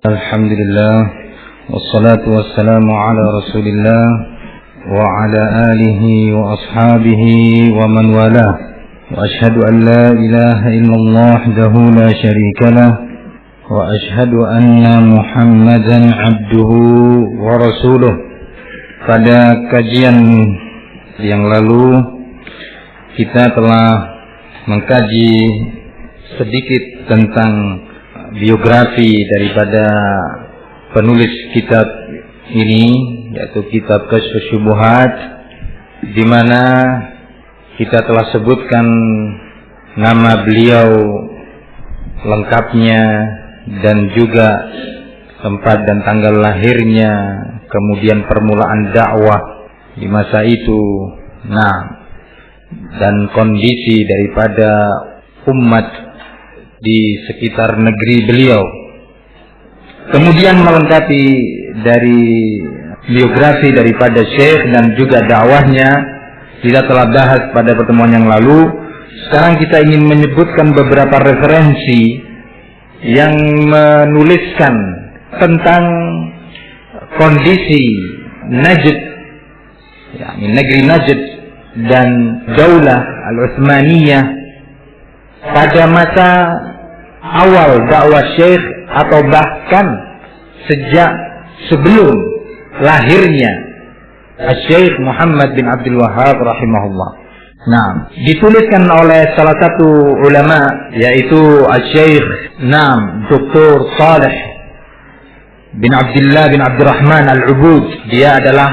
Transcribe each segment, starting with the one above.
Alhamdulillah, wassalatu wassalamu ala rasulillah wa ala alihi wa ashabihi wa man walah. Wa ashhadu an la ilaha illallah wahdahu la syarika lah wa ashhadu anna Muhammadan abduhu wa rasuluh. Pada kajian yang lalu kita telah mengkaji sedikit tentang biografi daripada penulis kitab ini, yaitu kitab Kasyfus Syubuhat, di mana kita telah sebutkan nama beliau lengkapnya dan juga tempat dan tanggal lahirnya, kemudian permulaan dakwah di masa itu, dan kondisi daripada umat di sekitar negeri beliau. Kemudian melengkapi dari biografi daripada Syekh dan juga dakwahnya kita telah bahas pada pertemuan yang lalu. Sekarang kita ingin menyebutkan beberapa referensi yang menuliskan tentang kondisi Najd, negeri Najd dan Daulah Al-Utsmaniyah pada masa awal dakwah Syekh atau bahkan sejak sebelum lahirnya Syekh Muhammad bin Abdul Wahhab rahimahullah. Dituliskan oleh salah satu ulama, yaitu Syekh Dr. Saleh bin Abdullah bin Abdurrahman Al-Ubud. Dia adalah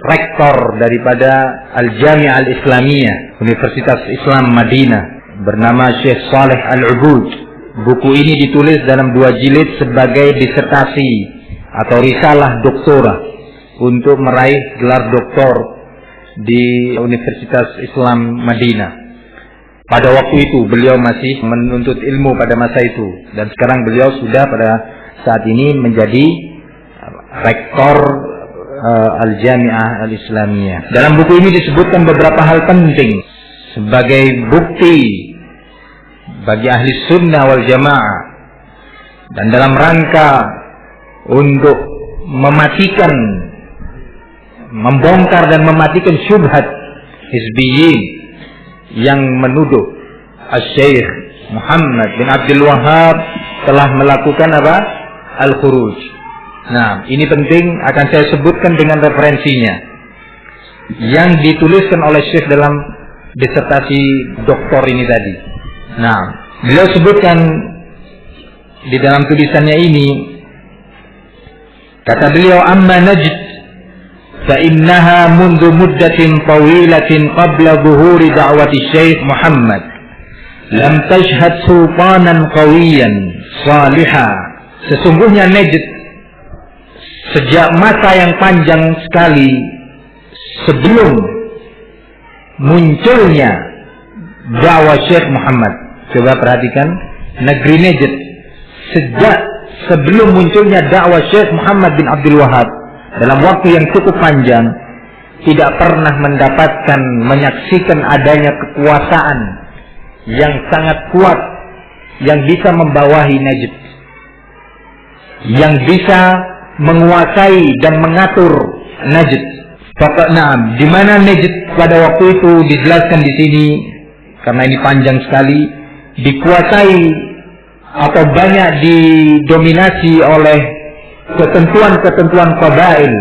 rektor daripada Al-Jami'ah Al-Islamiyah, Universitas Islam Madinah, bernama Syekh Saleh Al-Ubud. Buku ini ditulis dalam 2 jilid sebagai disertasi atau risalah doktora untuk meraih gelar doktor di Universitas Islam Madinah. Pada waktu itu beliau masih menuntut ilmu pada masa itu, dan sekarang beliau sudah pada saat ini menjadi rektor Al-Jami'ah Al-Islamiyah. Dalam buku ini disebutkan beberapa hal penting sebagai bukti bagi ahli sunnah wal jamaah, dan dalam rangka untuk membongkar dan mematikan syubhat hizbiyin yang menuduh Syekh Muhammad bin Abdul Wahhab telah melakukan al-khuruj. Ini penting, akan saya sebutkan dengan referensinya yang dituliskan oleh Syekh dalam disertasi doktor ini tadi. Beliau sebutkan di dalam tulisannya ini, kata beliau, amma Najd fa innaha mundu muddatin tawilatin qabla zuhuri da'wati Syekh Muhammad lam tashhad sultanan qawiyan salihah. Sesungguhnya Najd sejak masa yang panjang sekali sebelum munculnya dakwah Syekh Muhammad. Coba perhatikan, negeri Najd sejak sebelum munculnya dakwah Syekh Muhammad bin Abdul Wahhab, dalam waktu yang cukup panjang, tidak pernah menyaksikan adanya kekuasaan yang sangat kuat yang bisa membawahi Najd, yang bisa menguasai dan mengatur Najd. Di mana Najd pada waktu itu dijelaskan di sini, karena ini panjang sekali, dikuasai atau banyak didominasi oleh ketentuan-ketentuan qabail,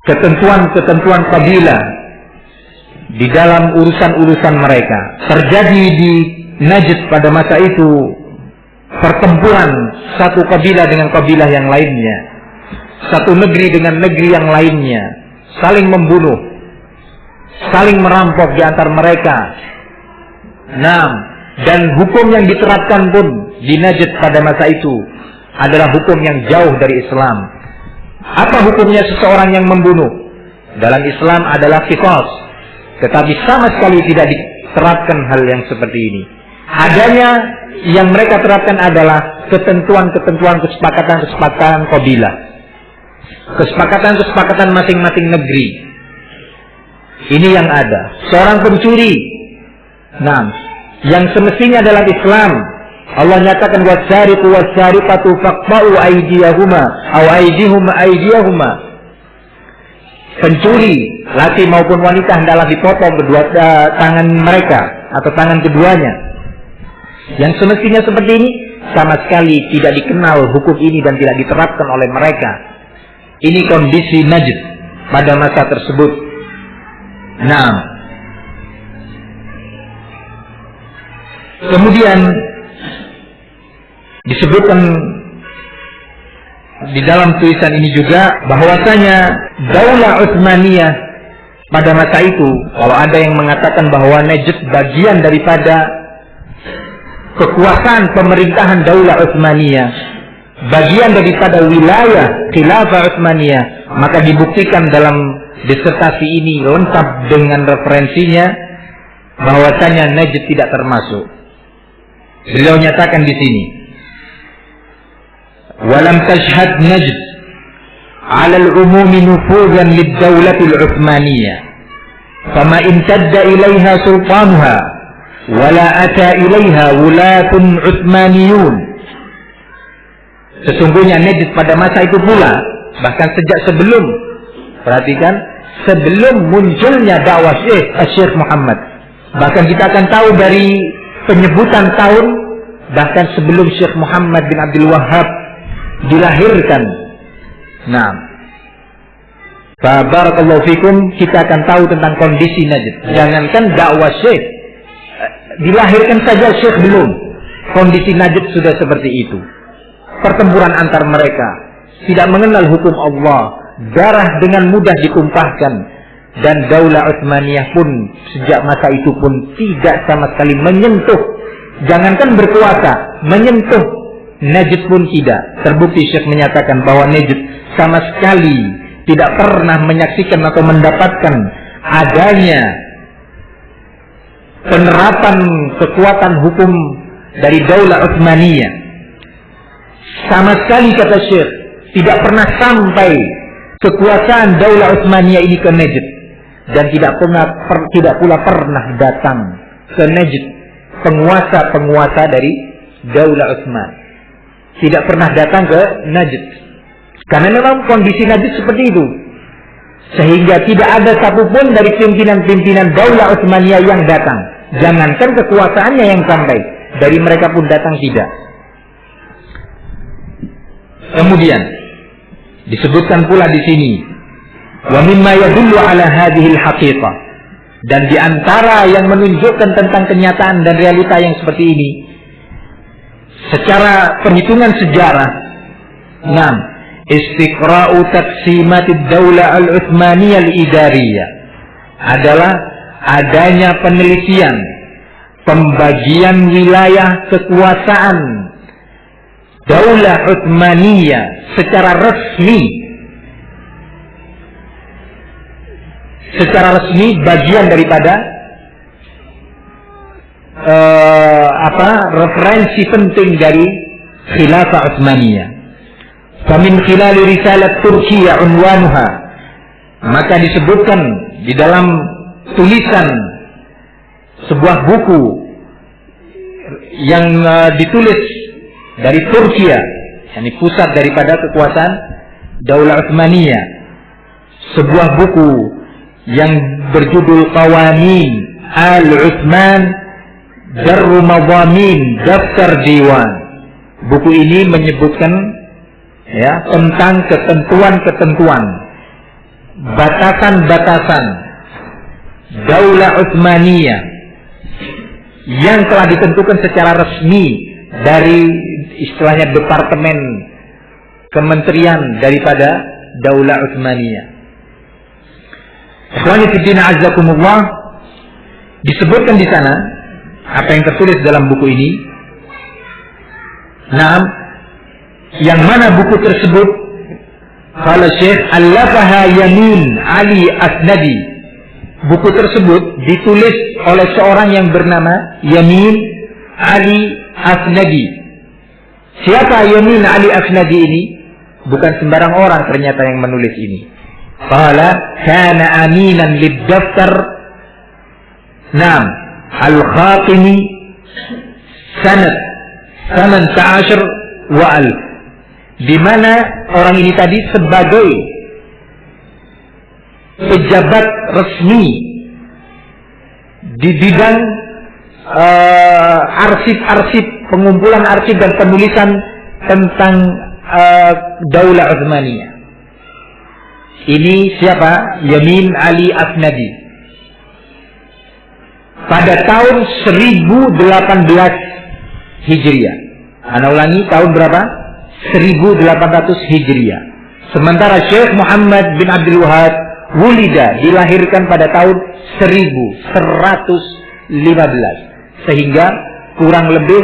ketentuan-ketentuan kabilah di dalam urusan-urusan mereka. Terjadi di Najd pada masa itu pertempuran satu kabilah dengan kabilah yang lainnya, satu negeri dengan negeri yang lainnya, saling membunuh, saling merampok di antar mereka. Dan hukum yang diterapkan pun di Najd pada masa itu adalah hukum yang jauh dari Islam. Apa hukumnya seseorang yang membunuh? Dalam Islam adalah qisas, tetapi sama sekali tidak diterapkan hal yang seperti ini. Adanya yang mereka terapkan adalah ketentuan-ketentuan, kesepakatan-kesepakatan kabilah, kesepakatan-kesepakatan masing-masing negeri. Ini yang ada. Seorang pencuri, yang semestinya dalam Islam Allah nyatakan wasariqu wasariqatu faqta'u aydiyahuma aw aydiyahuma. Pencuri laki maupun wanita hendaklah dipotong kedua tangan mereka atau tangan keduanya. Yang semestinya seperti ini sama sekali tidak dikenal hukum ini dan tidak diterapkan oleh mereka. Ini kondisi Najd pada masa tersebut. Nah, kemudian disebutkan di dalam tulisan ini juga bahwasanya Daulah Utsmaniyah pada masa itu, kalau ada yang mengatakan bahwa Najd bagian daripada kekuasaan pemerintahan Daulah Utsmaniyah, bagian daripada wilayah Khilafah Utsmaniyah, maka dibuktikan dalam disertasi ini lengkap dengan referensinya bahwasanya Najd tidak termasuk. Beliau nyatakan di sini, walam tashhad Najd ala al-umumi nufuzan lid-dawlati al-Utsmaniyah fama imtadda ilaiha sultanuha wala ata ilaiha wulatun Utsmaniyun. Sesungguhnya Najd pada masa itu pula, bahkan sejak sebelum, perhatikan, sebelum munculnya dakwah Syekh Muhammad, bahkan kita akan tahu dari penyebutan tahun, bahkan sebelum Syekh Muhammad bin Abdul Wahhab dilahirkan. Nah, barakallahu fikum, kita akan tahu tentang kondisi Najd. Jangankan dakwah Syekh, dilahirkan saja Syekh belum, kondisi Najd sudah seperti itu. Pertempuran antar mereka, tidak mengenal hukum Allah, darah dengan mudah ditumpahkan, dan Daulah Utsmaniyah pun sejak masa itu pun tidak sama sekali menyentuh, jangankan berkuasa, menyentuh Najd pun tidak. Terbukti Syekh menyatakan bahwa Najd sama sekali tidak pernah menyaksikan atau mendapatkan adanya penerapan kekuatan hukum dari Daulah Utsmaniyah. Sama sekali, kata Syekh, tidak pernah sampai kekuasaan Daulah Utsmaniyah ini ke Najd, dan tidak pula pernah datang ke Najd penguasa-penguasa dari Daulah Utsman. Tidak pernah datang ke Najd, karena memang kondisi Najd seperti itu, sehingga tidak ada satupun dari pimpinan-pimpinan Daulah Utsmaniyah yang datang. Jangankan kekuasaannya yang sampai, dari mereka pun datang tidak. Kemudian disebutkan pula di sini, wa mimma yadullu ala hadhihi al-haqiqah, dan di antara yang menunjukkan tentang kenyataan dan realita yang seperti ini secara perhitungan sejarah. 6. Istiqra'u taqsimatid daulah al-Utsmaniyah al-idariyah adalah adanya penelitian pembagian wilayah kekuasaan Daulah Utsmaniyah secara resmi bagian daripada referensi penting dari Khilafah Utsmaniyah. Famin khilali risalat Turkiyah unwanuha, maka disebutkan di dalam tulisan sebuah buku yang ditulis dari Turkiya, yakni pusat daripada kekuasaan Daulah Utsmaniyah, sebuah buku yang berjudul Qawanin Al-Utsman Darru Madhamin Daftar Diwan. Buku ini menyebutkan tentang ketentuan-ketentuan, batasan-batasan Daulah Utsmaniyah yang telah ditentukan secara resmi dari istilahnya departemen kementerian daripada Daulah Utsmaniyah. Ikhwani fillah azzakumullah, disebutkan di sana apa yang tertulis dalam buku ini. Yang mana buku tersebut, kata Syekh, allafaha Yamin Ali Asnadi. Buku tersebut ditulis oleh seorang yang bernama Yamin Ali Asnadi. Siapa Yamin Ali Asnadi ini? Bukan sembarang orang ternyata yang menulis ini. Qala kana aminan lid-daftar al-Khatimi sanad 18 wa alf, di mana orang ini tadi sebagai pejabat resmi di bidang arsip-arsip, pengumpulan arsip dan penulisan tentang Daulah Utsmaniyah. Ini siapa? Yamin Ali Asnadi. Pada tahun 1018 Hijriah. Ana ulangi, tahun berapa? 1800 Hijriah. Sementara Syekh Muhammad bin Abdul Wahab wulida, dilahirkan pada tahun 1115. Sehingga kurang lebih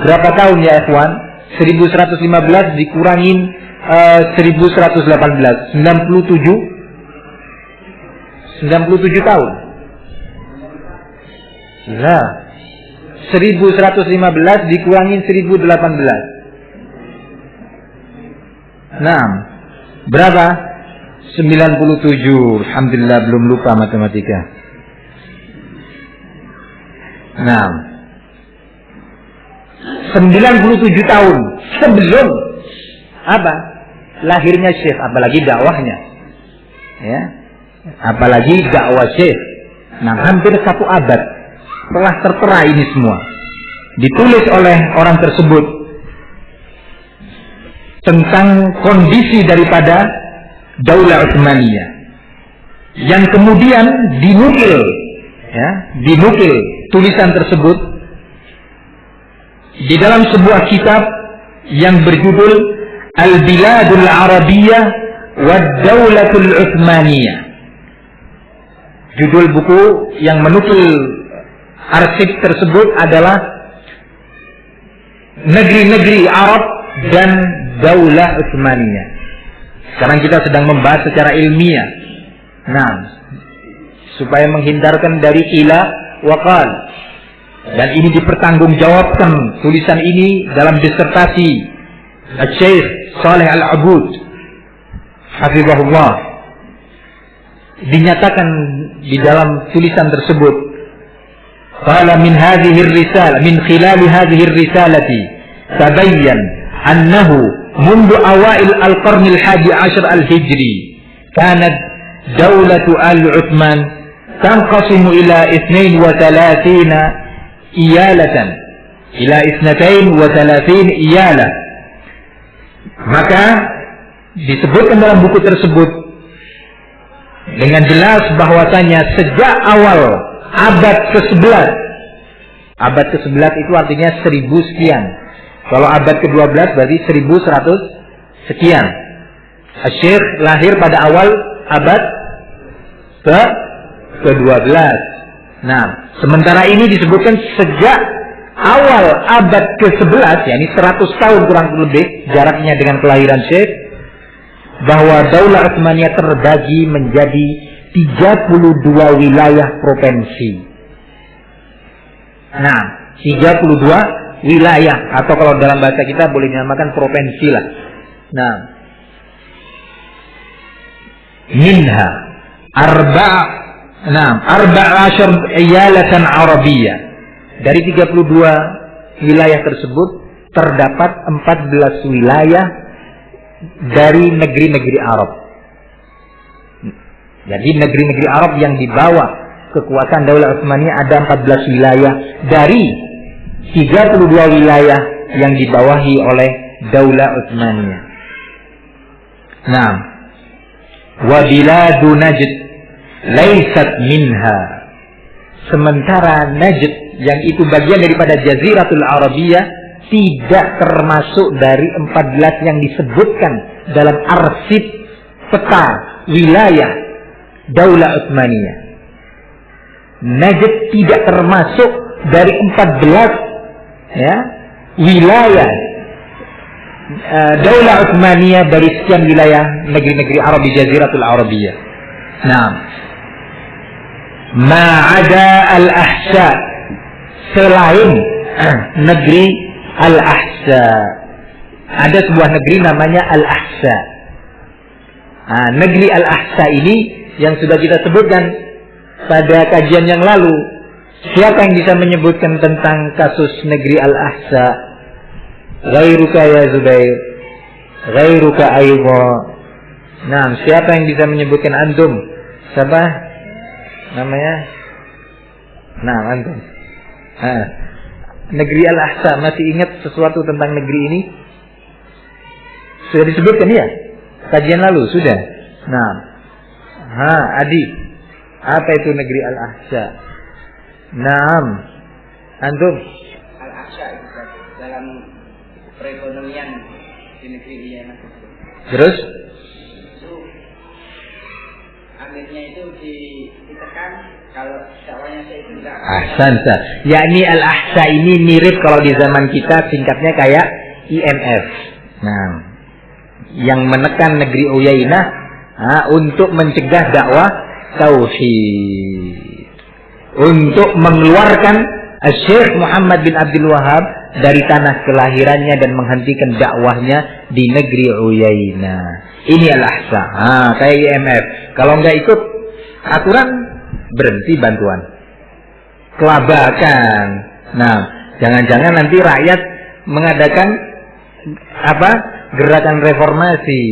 berapa tahun ya ikhwan? 1115 dikurangin 1118, 97 tahun. Gila. 1115 dikurangin 1018. Nah, berapa? 97. Alhamdulillah belum lupa matematika. Nah, 97 tahun sebelum apa? Lahirnya Syekh, apalagi dakwahnya. Ya. Apalagi dakwah Syekh. Nah, hampir 1 abad telah tertera ini semua. Ditulis oleh orang tersebut tentang kondisi daripada Daulah Utsmaniyah, yang kemudian dinukil tulisan tersebut di dalam sebuah kitab yang berjudul Al-Biladul Arabiyah wad Daulatul Utsmaniyah. Judul buku yang menukil arsip tersebut adalah Negeri-negeri Arab dan Daulah Utsmaniyah. Sekarang kita sedang membahas secara ilmiah. Nah, supaya menghindarkan dari ila waqal. Dan ini dipertanggungjawabkan tulisan ini dalam disertasi Syekh Saleh Al-Abud hafizahullah. Dinyatakan di dalam tulisan tersebut, qala min hadhihi ar-risalah, min khilal hadhihi ar-risalati tabayyan annahu منذ أوائل القرن الحادي عشر الهجري كانت دولة آل عثمان تنقسم إلى 32 إيالة إلى 32 إيالة. Maka disebutkan dalam buku tersebut dengan jelas bahwasanya sejak awal abad ke-11, abad ke-11 itu artinya 1000 sekian. Kalau abad ke-12 berarti 1100 sekian. Syekh lahir pada awal abad ke-12. Nah, sementara ini disebutkan sejak awal abad ke-11, yakni 100 tahun kurang lebih jaraknya dengan kelahiran Syekh, bahwa Daulah Utsmaniyah terbagi menjadi 32 wilayah provinsi. Nah, 32 wilayah, atau kalau dalam bahasa kita boleh dinamakan provinsi lah. Nah, minha arba'ashar iyalatan Arabiyah. Dari 32 wilayah tersebut terdapat 14 wilayah dari negeri-negeri Arab. Jadi negeri-negeri Arab yang di bawah kekuasaan Daulah Utsmaniyah ada 14 wilayah dari 32 wilayah yang dibawahi oleh Daulah Utsmaniyah. Nah, wa biladu Najd laysat minha. Sementara Najd yang itu bagian daripada Jaziratul Arabiyah tidak termasuk dari 14 yang disebutkan dalam arsip peta wilayah Daulah Utsmaniyah. Najd tidak termasuk dari 14 wilayah Daulah Utsmaniyah dari sekian wilayah negeri-negeri Arab di Jaziratul Arabiyah. Nah, ma'ada al-ahsa, selain negeri al-ahsa, ada sebuah negeri namanya al-ahsa. Nah, negeri al-ahsa ini yang sudah kita sebutkan pada kajian yang lalu. Siapa yang bisa menyebutkan tentang kasus negeri al-ahsa? Ghairuka ya Zubair. Ghairuka aidha. Nah, siapa yang bisa menyebutkan antum? Siapa namanya? Nah, antum. Negeri Al-Ahsa, masih ingat sesuatu tentang negeri ini? Sudah disebutkan ya? Kajian lalu sudah. Nah, Adi, apa itu negeri Al-Ahsa? Naam, antum? Al-Ahsa itu dalam perekonomian di negeri Yaman. Terus? Itu amirnya itu ditekan kalau dakwanya saya itu enggak. Ahsanta. Yakni Al-Ahsa ini mirip kalau di zaman kita singkatnya kayak IMF. Nah, yang menekan negeri Uyainah untuk mencegah dakwah tauhid, untuk mengeluarkan Syekh Muhammad bin Abdul Wahab dari tanah kelahirannya dan menghentikan dakwahnya di negeri Uyainah. Ini Al-Ahsa. Kayak IMF. Kalau nggak ikut aturan, berhenti bantuan. Kelabakan. Nah, jangan-jangan nanti rakyat mengadakan gerakan reformasi.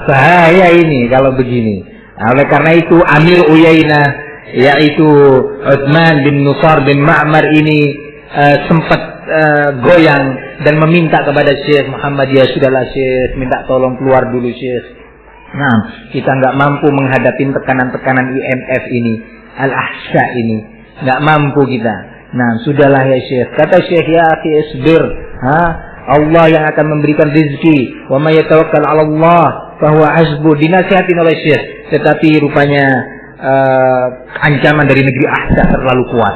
Bahaya ini kalau begini. Oleh karena itu Amir Uyainah, yaitu Utsman bin Nusar bin Ma'mar ini sempat goyang dan meminta kepada Syekh Muhammad, ya sudahlah Syekh, minta tolong keluar dulu Syekh. Nah, kita nggak mampu menghadapi tekanan-tekanan IMF ini, Al-Ahsa ini, nggak mampu kita. Nah, sudahlah ya Syekh. Kata Syekh, ya akhi isbir, Allah yang akan memberikan rezeki. Wa may yatawakkal 'ala Allah fa huwa hasbuh. Dinasihatin oleh Syekh, tetapi rupanya ancaman dari negeri Ahsa terlalu kuat.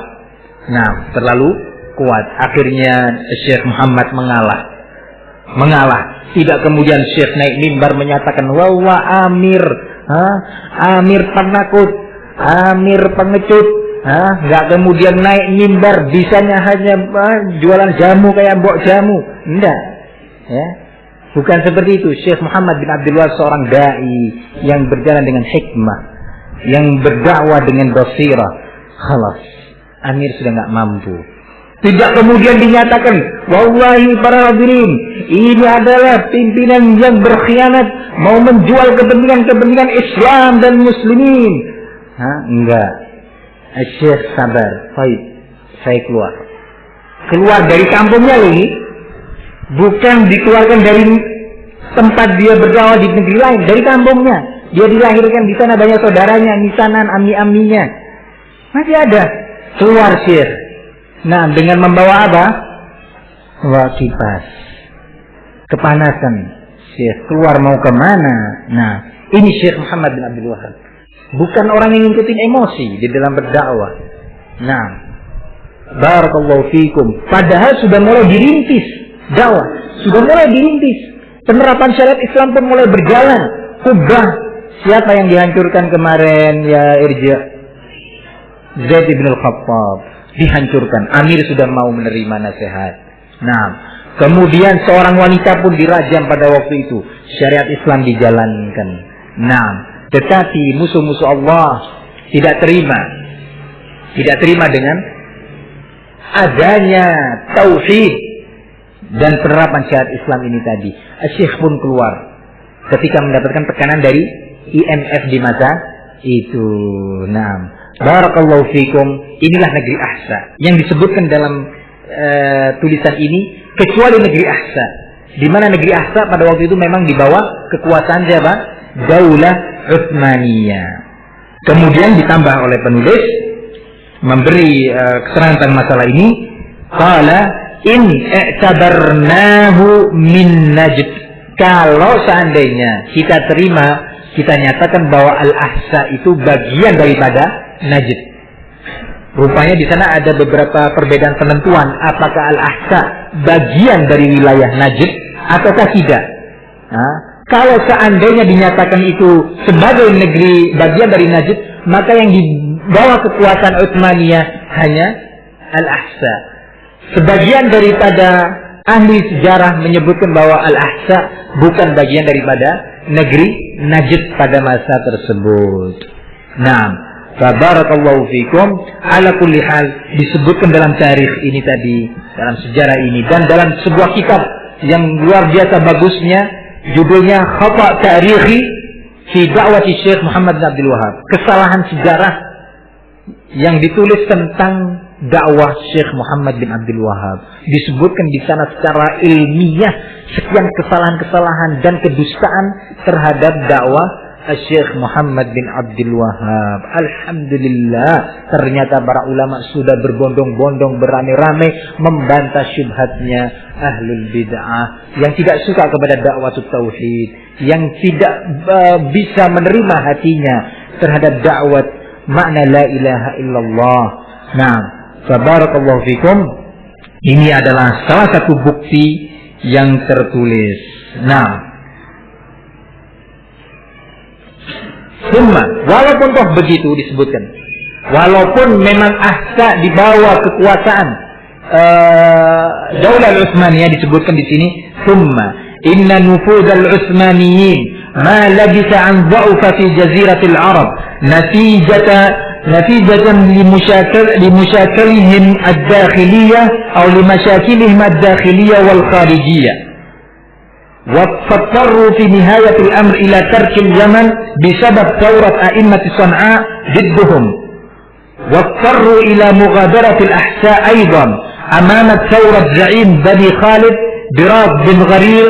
Nah, terlalu kuat. Akhirnya Syekh Muhammad mengalah. Tidak kemudian Syekh naik mimbar menyatakan bahwa Amir penakut, Amir pengecut. Nggak kemudian naik mimbar bisanya hanya jualan jamu kayak mbok jamu. Enggak, ya. Bukan seperti itu. Syekh Muhammad bin Abdul Wahab seorang dai yang berjalan dengan hikmah, yang berdakwah dengan basirah. Khalas, Amir sudah nggak mampu. Tidak kemudian dinyatakan, wallahi para hadirin, ini adalah pimpinan yang berkhianat, mau menjual kepentingan Islam dan muslimin. Enggak. Syekh sabar. Baik, saya keluar dari kampungnya lagi, bukan dikeluarkan dari tempat dia berdakwah di negeri lain, dari kampungnya. Dia dilahirkan di sana, banyak saudaranya, misanan, ami-aminya. Masih ada. Keluar Syekh. Nah, dengan membawa apa? Membawa kipas. Kepanasan. Syekh keluar mau kemana? Nah, ini Syekh Muhammad bin Abdul Wahab. Bukan orang yang ngikutin emosi di dalam berdakwah. Nah, barakallahu fikum. Padahal sudah mulai dirintis dakwah, sudah mulai dirintis. Penerapan syariat Islam pun mulai berjalan. Kubah. Siapa yang dihancurkan kemarin ya Irja? Zaid bin Al-Khattab dihancurkan. Amir sudah mau menerima nasihat. Nah, kemudian seorang wanita pun dirajam pada waktu itu. Syariat Islam dijalankan. Nah, tetapi musuh-musuh Allah tidak terima dengan adanya tauhid dan penerapan syariat Islam ini tadi. Syekh pun keluar ketika mendapatkan tekanan dari IMF di masa itu. Nah, barakallahu fikum. Inilah negeri Ahsa yang disebutkan dalam tulisan ini, kecuali negeri Ahsa, di mana negeri Ahsa pada waktu itu memang di bawah kekuasaan siapa? Daulah Utsmaniyah. Kemudian ditambah oleh penulis memberi keterangan tentang masalah ini. Qala in i'tabarnahu min Najd. Kalau seandainya kita terima, kita nyatakan bahwa Al-Ahsa itu bagian daripada Najd. Rupanya di sana ada beberapa perbedaan penentuan apakah Al-Ahsa bagian dari wilayah Najd ataukah tidak. Kalau seandainya dinyatakan itu sebagai negeri bagian dari Najd, maka yang di bawah kekuasaan Utsmaniyah hanya Al-Ahsa. Sebagian daripada ahli sejarah menyebutkan bahwa Al-Ahsa bukan bagian daripada negeri Najd pada masa tersebut. Nah, Barakallahu fikum. Ala kulli hal, disebutkan dalam tarikh ini tadi, dalam sejarah ini, dan dalam sebuah kitab yang luar biasa bagusnya, judulnya Khata' Tarikhi fi Da'wati Syekh Muhammad bin Abdul Wahhab. Kesalahan sejarah yang ditulis tentang dakwah Syekh Muhammad bin Abdul Wahhab. Disebutkan di sana secara ilmiah sekian kesalahan-kesalahan dan kedustaan terhadap dakwah Syekh Muhammad bin Abdul Wahhab. Alhamdulillah, ternyata para ulama sudah berbondong-bondong, beramai-ramai membantah syubhatnya ahlul bid'ah yang tidak suka kepada dakwah tauhid, yang tidak bisa menerima hatinya terhadap dakwah makna la ilaha illallah. Nah, barakallahu fikum. Ini adalah salah satu bukti yang tertulis. Nah, walaupun toh begitu disebutkan, walaupun memang ahsa di bawah kekuasaan Daulah Utsmaniyah, disebutkan di sini, inna nufudal Utsmaniyin ma labisa an dha'fa fi jaziratil Arab natijatan limushakalihim ad-dakhiliyah atau limashakilihim ad-dakhiliyah wal kharijiyah. واضطروا في نهاية الأمر إلى ترك اليمن بسبب ثورة أئمة صنعاء ضدهم، واضطروا إلى مغادرة الأحساء أيضا أمام ثورة زعيم بني خالد براق بن غرير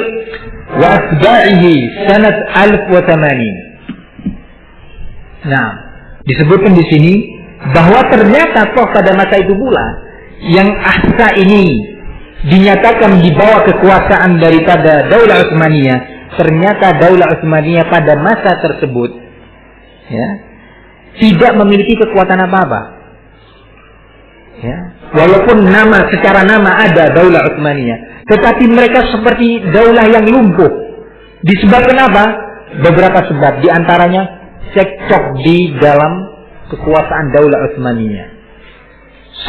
وأتباعه سنة 1080. Nah, disebutkan di sini bahwa ternyata toh pada masa itu pula yang ahsa ini dinyatakan di bawah kekuasaan daripada Daulah Utsmaniyah. Ternyata Daulah Utsmaniyah pada masa tersebut ya, tidak memiliki kekuatan apa-apa. Ya, walaupun secara nama ada Daulah Utsmaniyah, tetapi mereka seperti daulah yang lumpuh. Disebabkan apa? Beberapa sebab, diantaranya cekcok di dalam kekuasaan Daulah Utsmaniyah,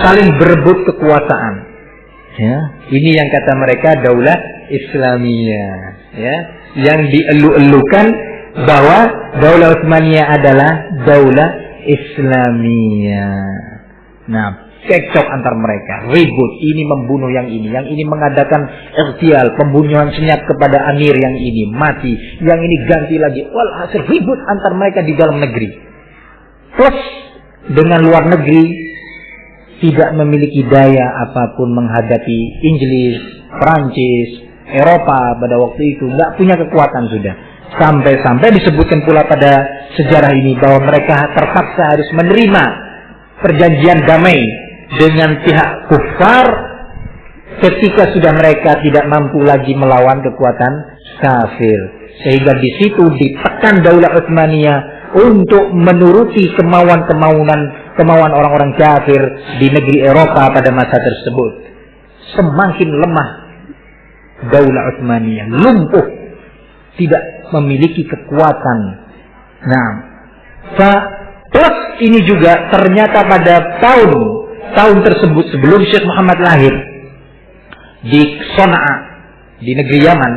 saling berebut kekuasaan. Ya, ini yang kata mereka Daulah Islamiyah, ya, yang dielu-elukan bahwa Daulah Utsmaniyah adalah Daulah Islamiyah. Nah, cekcok antar mereka, ribut, ini membunuh yang ini mengadakan ightial, pembunuhan senyap kepada amir yang ini, mati, yang ini ganti lagi. Walhasil ribut antar mereka di dalam negeri. Plus dengan luar negeri tidak memiliki daya apapun menghadapi Inggris, Perancis, Eropa pada waktu itu, nggak punya kekuatan sudah. Sampai-sampai disebutkan pula pada sejarah ini bahwa mereka terpaksa harus menerima perjanjian damai dengan pihak kufar ketika sudah mereka tidak mampu lagi melawan kekuatan kafir. Sehingga di situ ditekan Daulah Utsmaniyah untuk menuruti kemauan orang-orang kafir di negeri Eropa pada masa tersebut. Semakin lemah Daulah Utsmaniyah, lumpuh, tidak memiliki kekuatan. Nah, plus ini juga ternyata pada tahun tersebut sebelum Syekh Muhammad lahir di Sana'a, di negeri Yaman,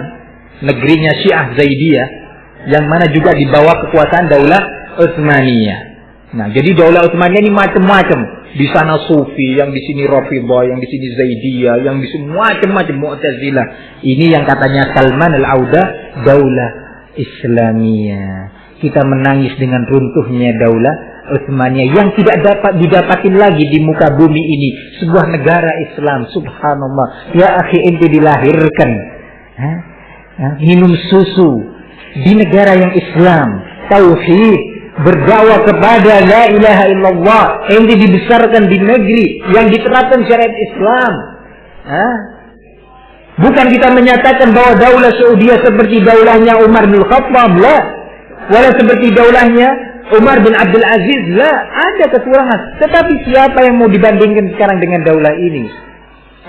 negerinya Syiah Zaidiyah, yang mana juga di bawah kekuasaan Daulah Utsmaniyah. Nah, jadi Daulah Utsmaniyah ini macam-macam. Di sana Sufi, yang di sini Rafidhah, yang di sini Zaidiyah, yang di sini macam-macam Mu'tazilah. Ini yang katanya Salman Al-Auda, Daulah Islamiyah. Kita menangis dengan runtuhnya Daulah Utsmaniyah yang tidak dapat didapatin lagi di muka bumi ini. Sebuah negara Islam, subhanallah. Ya akhi, ente dilahirkan, minum susu di negara yang Islam, tauhid, berdakwah kepada la ilaha illallah, ente dibesarkan di negeri yang diterapkan syariat Islam. Bukan kita menyatakan bahwa daulah Saudiyah seperti daulahnya Umar bin Khattab, la. Wala seperti daulahnya Umar bin Abdul Aziz, la. Ada kekurangan. Tetapi siapa yang mau dibandingkan sekarang dengan daulah ini?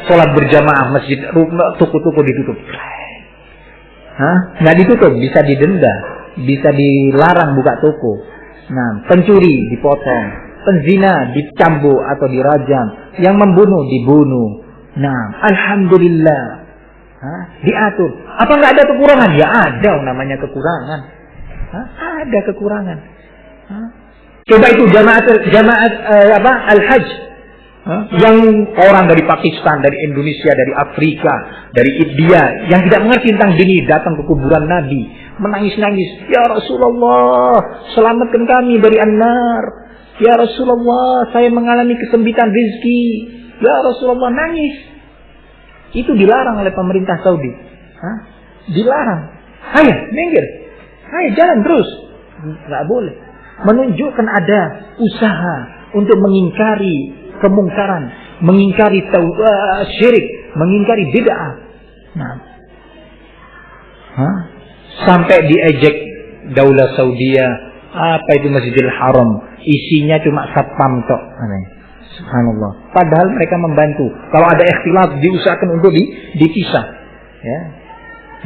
Sholat berjamaah, masjid, toko-toko ditutup. Nggak ditutup, bisa didenda, bisa dilarang buka toko. Nah, pencuri dipotong, penzina dicambuk atau dirajam, yang membunuh dibunuh. Nah, alhamdulillah, diatur. Apa nggak ada kekurangan? Ya ada, namanya kekurangan. Ada kekurangan. Coba itu jamaat al-Hajj. Yang orang dari Pakistan, dari Indonesia, dari Afrika, dari India yang tidak mengerti tentang dini datang ke kuburan Nabi, menangis-nangis, "Ya Rasulullah, selamatkan kami dari an-nar. Ya Rasulullah, saya mengalami kesempitan rezeki. Ya Rasulullah," nangis. Itu dilarang oleh pemerintah Saudi. Dilarang. Ayo, minggir. Ayo, jalan terus. Nggak boleh. Menunjukkan ada usaha untuk mengingkari kemungkaran, mengingkari syirik, mengingkari bid'ah. Nah, sampai diejek Daulah Saudia, apa itu Masjidil Haram, isinya cuma satpam tok. Subhanallah. Padahal mereka membantu. Kalau ada ikhtilaf diusahakan untuk dipisah, ya.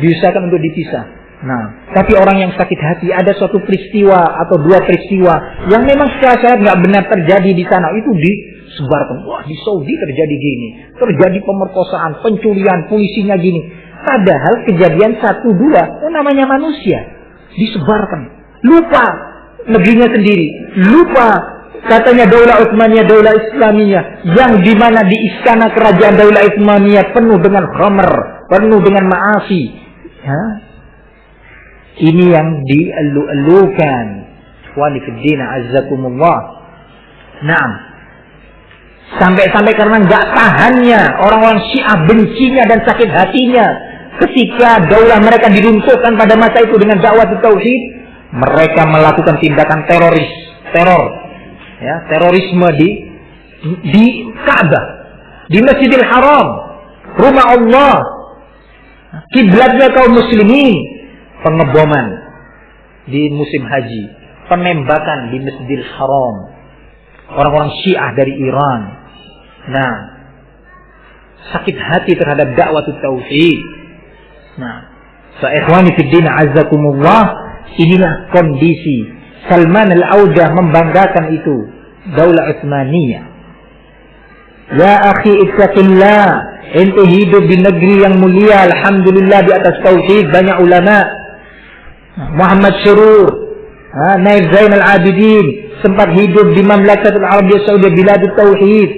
Diusahakan untuk dipisah. Nah, tapi orang yang sakit hati, ada suatu peristiwa atau dua peristiwa yang memang secara syariat nggak benar terjadi di sana, itu disebarkan. Wah, di Saudi terjadi gini, terjadi pemerkosaan, penculian, polisinya gini. Padahal kejadian 1-2, namanya manusia, disebarkan. Lupa negerinya sendiri, lupa katanya Daulah Utsmaniyah, Daulah Islamiyah, yang dimana di istana kerajaan Daulah Utsmaniyah penuh dengan khamr, penuh dengan maasi. Ini yang dielu-elukan. Wali fiddin azzakumullah. Naam. Sampai-sampai karena nggak tahannya orang-orang Syiah, bencinya dan sakit hatinya ketika daulah mereka diruntuhkan pada masa itu dengan dakwah tauhid, mereka melakukan tindakan teror, ya, terorisme di Ka'bah, di Masjidil Haram, rumah Allah, kiblatnya kaum muslimin. Pengeboman di musim haji, penembakan di Masjidil Haram, orang-orang Syiah dari Iran. Nah, sakit hati terhadap dakwah tauhid. Nah, ikhwani fiddin azzakumullah, inilah kondisi Salman al-Audah membanggakan itu, Daulah Utsmaniyah. Ya akhi ittaqillah, ente hidup di negeri yang mulia, alhamdulillah, di atas tauhid, banyak ulama. Muhammad Syurur, Naif Zainal Abidin sempat hidup di Mamlakatul Arabiyah Saudiyah, Biladut Tauhid,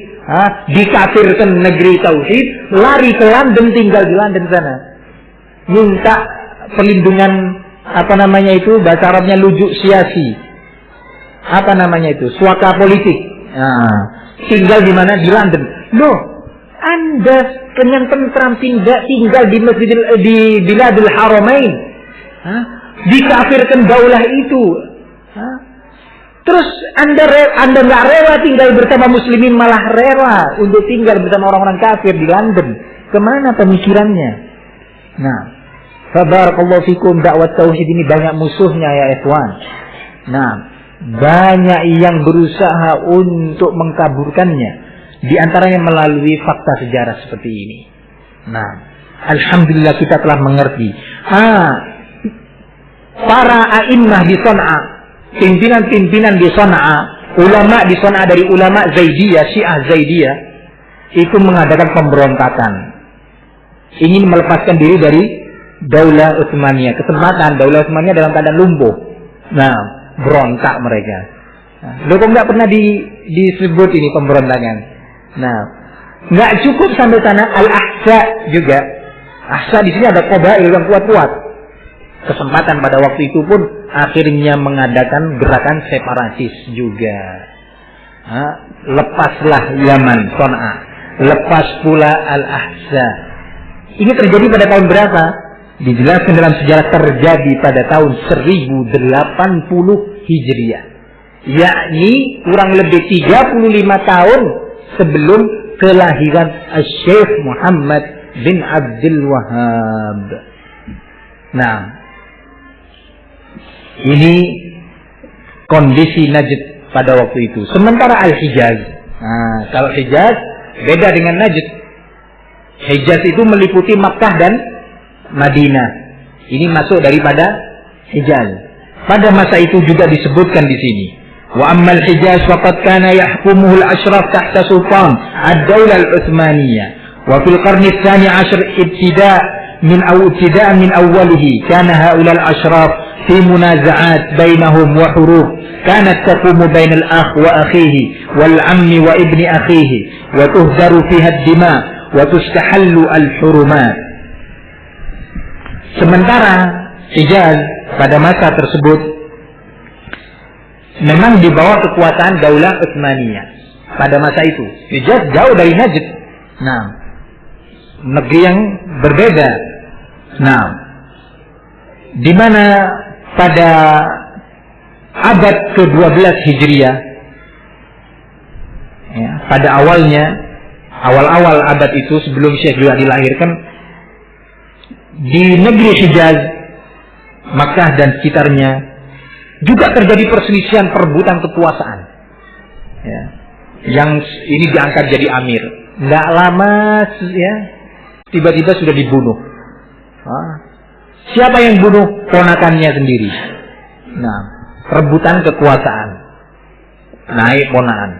dikafirkan negeri tauhid, lari ke London, tinggal di London sana, minta perlindungan, apa namanya itu, bahasa Arabnya lujuk siasi, apa namanya itu, suaka politik. Tinggal di mana? Di London. Loh, Anda dengan tentram tinggal di Biladul Haramain, dikafirkan daulah itu, terus anda nggak rela tinggal bersama muslimin, malah rela untuk tinggal bersama orang-orang kafir di London. Kemana pemikirannya? Nah, barakallahu fikum, dakwah tauhid ini banyak musuhnya ya ikhwan. Nah, banyak yang berusaha untuk mengkaburkannya, di antaranya melalui fakta sejarah seperti ini. Nah, alhamdulillah kita telah mengerti. Para a'immah di Son'a, pimpinan-pimpinan di Son'a, ulama di Son'a dari ulama Zaidiyah, Syiah Zaidiyah, itu mengadakan pemberontakan, ingin melepaskan diri dari Daulah Utsmaniyah. Kesempatan Daulah Utsmaniyah dalam keadaan lumpuh. Nah, berontak mereka. Loh, kok nggak pernah disebut ini pemberontakan? Nah, nggak cukup sampai sana, Al-Ahsa juga. Ahsa di sini ada qabail yang kuat-kuat. Kesempatan pada waktu itu pun akhirnya mengadakan gerakan separatis juga. Lepaslah Yaman, Son'a, lepas pula Al-Ahsa. Ini terjadi pada tahun berapa? Dijelaskan dalam sejarah, terjadi pada tahun 1080 Hijriah, yakni kurang lebih 35 tahun sebelum kelahiran Syekh Muhammad bin Abdul Wahhab. Nah, ini kondisi Najd pada waktu itu. Sementara Al-Hijaz, kalau Hijaz beda dengan Najd. Hijaz itu meliputi Makkah dan Madinah. Ini masuk daripada Hijaz. Pada masa itu juga disebutkan di sini. Wa ammal Hijaz faqad kana yahkumuhu al-ashraf tahta sultan ad-Daulah al-Utsmaniyah. Wa fil qarni ats-tsani 'ashar ibtida'an min awwalihi kana haula al-ashraf fi munaza'at bainahum wa huruf kanat taqumu bainal akh wa akhihi wal ammi wa ibni akhihi wa tuhdaru fiha ad-dima wa tustahallu al-hurumat. Sementara Hijaz pada masa tersebut memang di bawah kekuasaan Daulah Utsmaniyah. Pada masa itu Hijaz jauh dari Najd. Nah, negeri yang berbeda. Nah, di mana pada abad ke-12 Hijriah, ya, pada awal-awal abad itu sebelum Syekh Dua dilahirkan, di negeri Hijaz, Makkah dan sekitarnya juga terjadi perselisihan perebutan kekuasaan. Ya, yang ini diangkat jadi amir. Nggak lama, ya, tiba-tiba sudah dibunuh. Siapa yang bunuh? Ponakannya sendiri. Nah, perebutan kekuasaan. Naik ponakan.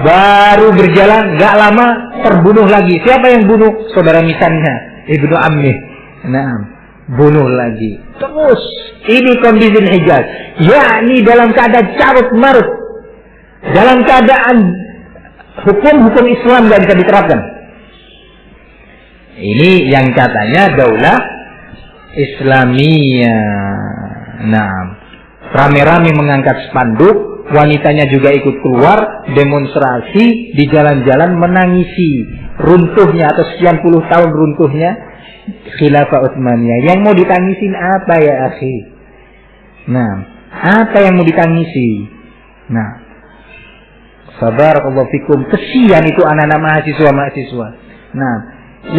Baru berjalan, nggak lama terbunuh lagi. Siapa yang bunuh? Saudara misannya, Ibnu Ammi. Nah, bunuh lagi. Terus, ini kondisi Hijaz. Yakni dalam keadaan carut marut. Dalam keadaan hukum-hukum Islam nggak bisa diterapkan. Ini yang katanya Daulah Islamiyah. Nah, rame-rame mengangkat spanduk, wanitanya juga ikut keluar demonstrasi di jalan-jalan menangisi runtuhnya atau sekian puluh tahun runtuhnya Khilafah Utsmaniyah. Yang mau ditangisin apa ya akhi? Nah, apa yang mau ditangisi? Nah, Barakallahu fikum. Kesian itu anak-anak mahasiswa. Nah,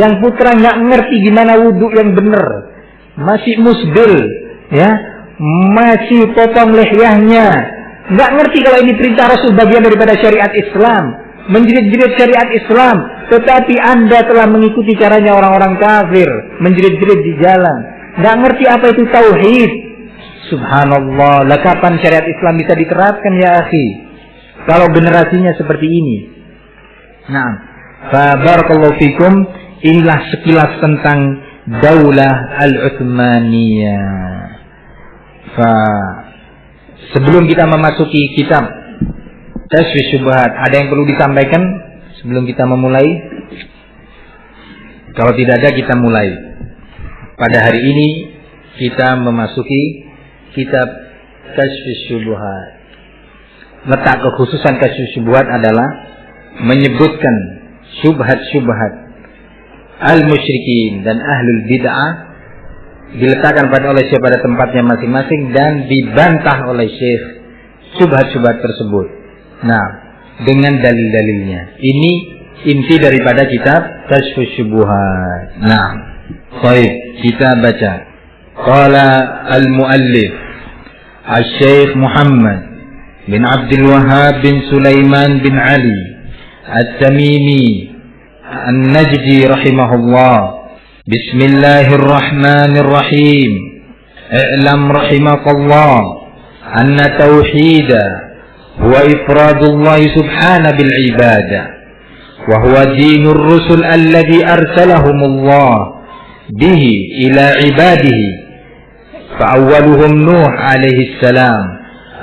yang putra nggak ngerti gimana wudhu yang benar, masih musbil, ya, masih potong lehyahnya, nggak ngerti kalau ini perintah Rasul bagian daripada syariat Islam, menjerit-jerit syariat Islam, tetapi Anda telah mengikuti caranya orang-orang kafir, menjerit-jerit di jalan, nggak ngerti apa itu tauhid. Subhanallah, lah kapan syariat Islam bisa diterapkan ya akhi? Kalau generasinya seperti ini. Nah, barakallahu fikum. Inilah sekilas tentang Daulah Al-Utsmaniyah. Sebelum kita memasuki kitab Tasfiyus Syubhat, ada yang perlu disampaikan sebelum kita memulai? Kalau tidak ada, kita mulai. Pada hari ini kita memasuki kitab Tasfiyus Syubhat. Letak kekhususan Tasfiyus Syubhat adalah menyebutkan syubhat-syubhat al-musyrikin dan ahlul bid'ah, diletakkan oleh Syekh pada tempatnya masing-masing dan dibantah oleh Syekh syubhat-syubhat tersebut. Nah, dengan dalil-dalilnya. Ini inti daripada kitab Tasfiyus Syubhat. Nah, baik, kita baca. Qala al-muallif Al-Syekh Muhammad bin Abdul Wahhab bin Sulaiman bin Ali At-Tamimi An-Najdi rahimahullah. Bismillahirrahmanirrahim. I'lam rahimakallah anna tauhida huwa ifradullah subhanahu bil ibadah wa huwa dinur rusul alladhi arsalahumullah bihi ila ibadihi fa awwaluhum Nuh alaihi salam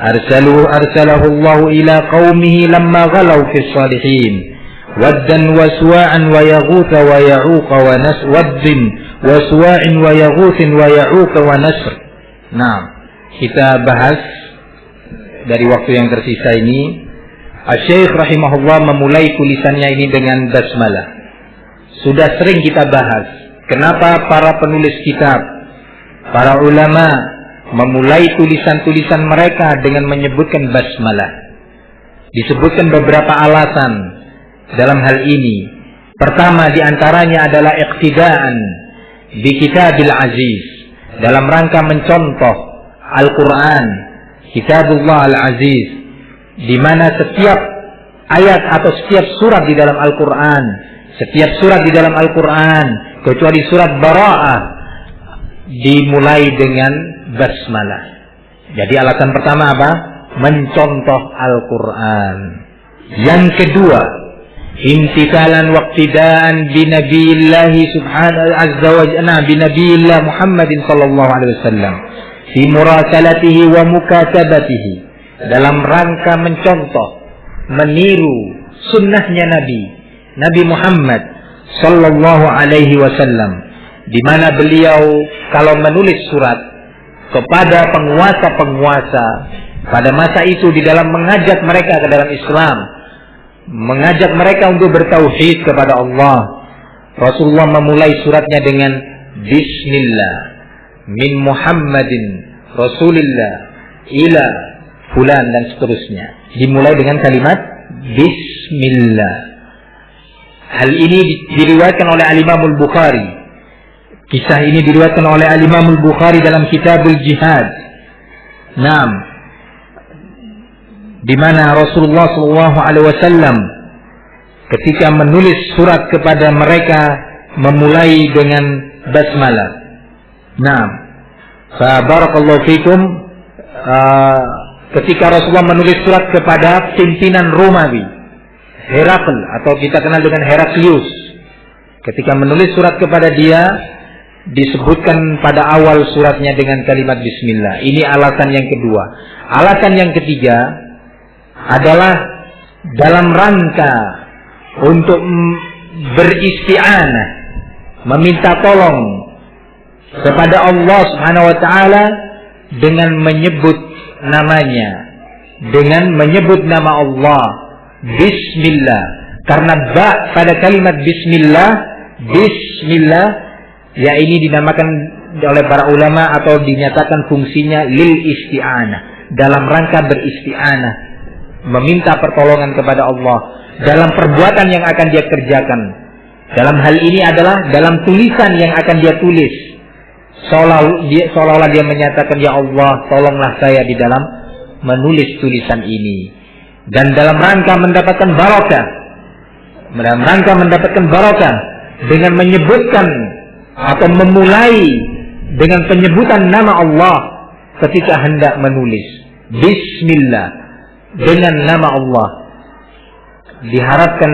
arsalahu Allah ila qaumihi lamma ghalaw fi salihin waddan wa suwa'an wa yaghutha wa ya'uqa wa nasr waddin wa suwa'in wa yaghuthin wa ya'uqa wa nasr. Nah, kita bahas dari waktu yang tersisa ini. Asy-Syaikh rahimahullah memulai tulisannya ini dengan basmalah. Sudah sering kita bahas kenapa para penulis kitab, para ulama memulai tulisan-tulisan mereka dengan menyebutkan basmalah. Disebutkan beberapa alasan dalam hal ini. Pertama diantaranya adalah iqtidaan bi kitabil aziz, dalam rangka mencontoh Al-Quran, kitabullah al-aziz, di mana setiap ayat atau setiap surat di dalam Al-Quran, kecuali surat Bara'ah, dimulai dengan basmalah. Jadi alasan pertama apa? Mencontoh Al-Quran. Yang kedua, imtithalan waqtidaan bi nabiyillahi subhanahu azza wa jalla bi nabiyillah Muhammadin sallallahu alaihi wasallam fi murasalatihi wa mukatabatihi, dalam rangka mencontoh, meniru sunnahnya Nabi Muhammad sallallahu alaihi wasallam, di mana beliau kalau menulis surat kepada penguasa-penguasa pada masa itu di dalam mengajak mereka ke dalam Islam, mengajak mereka untuk bertauhid kepada Allah, Rasulullah memulai suratnya dengan Bismillah min Muhammadin Rasulillah ila fulan dan seterusnya. Dimulai dengan kalimat Bismillah. Hal ini diriwayatkan oleh Al-Imam Al-Bukhari. Kisah ini diriwayatkan oleh Al-Imam Al-Bukhari dalam Kitabul Jihad. Naam. Di mana Rasulullah SAW ketika menulis surat kepada mereka memulai dengan basmalah. Naam. Fa barakallahu fikum. Ketika Rasulullah menulis surat kepada pimpinan Romawi, Herakl atau kita kenal dengan Heraklius, ketika menulis surat kepada dia, disebutkan pada awal suratnya dengan kalimat Bismillah. Ini alasan yang kedua. Alasan yang ketiga adalah dalam rangka untuk beristi'anah, meminta tolong kepada Allah Subhanahu wa taala dengan menyebut namanya, dengan menyebut nama Allah Bismillah. Karena ba pada kalimat Bismillah ya ini dinamakan oleh para ulama atau dinyatakan fungsinya lil isti'anah, dalam rangka beristi'anah, meminta pertolongan kepada Allah dalam perbuatan yang akan dia kerjakan. Dalam hal ini adalah dalam tulisan yang akan dia tulis, seolah-olah dia menyatakan, ya Allah, tolonglah saya di dalam menulis tulisan ini. Dan dalam rangka mendapatkan barakah, dengan menyebutkan atau memulai dengan penyebutan nama Allah ketika hendak menulis. Bismillah, dengan nama Allah. Diharapkan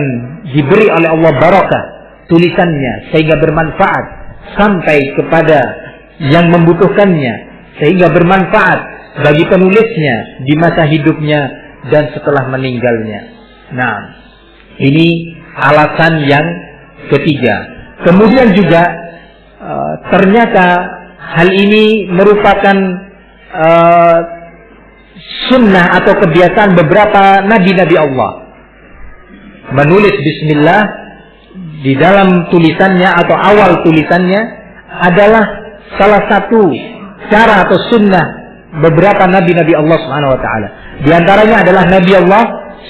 diberi oleh Allah barakah tulisannya sehingga bermanfaat sampai kepada yang membutuhkannya, sehingga bermanfaat bagi penulisnya di masa hidupnya dan setelah meninggalnya. Nah, ini alasan yang ketiga. Kemudian juga ternyata hal ini merupakan sunnah atau kebiasaan beberapa nabi-nabi Allah. Menulis Bismillah di dalam tulisannya atau awal tulisannya adalah salah satu cara atau sunnah beberapa nabi-nabi Allah Subhanahu wa taala. Di antaranya adalah Nabi Allah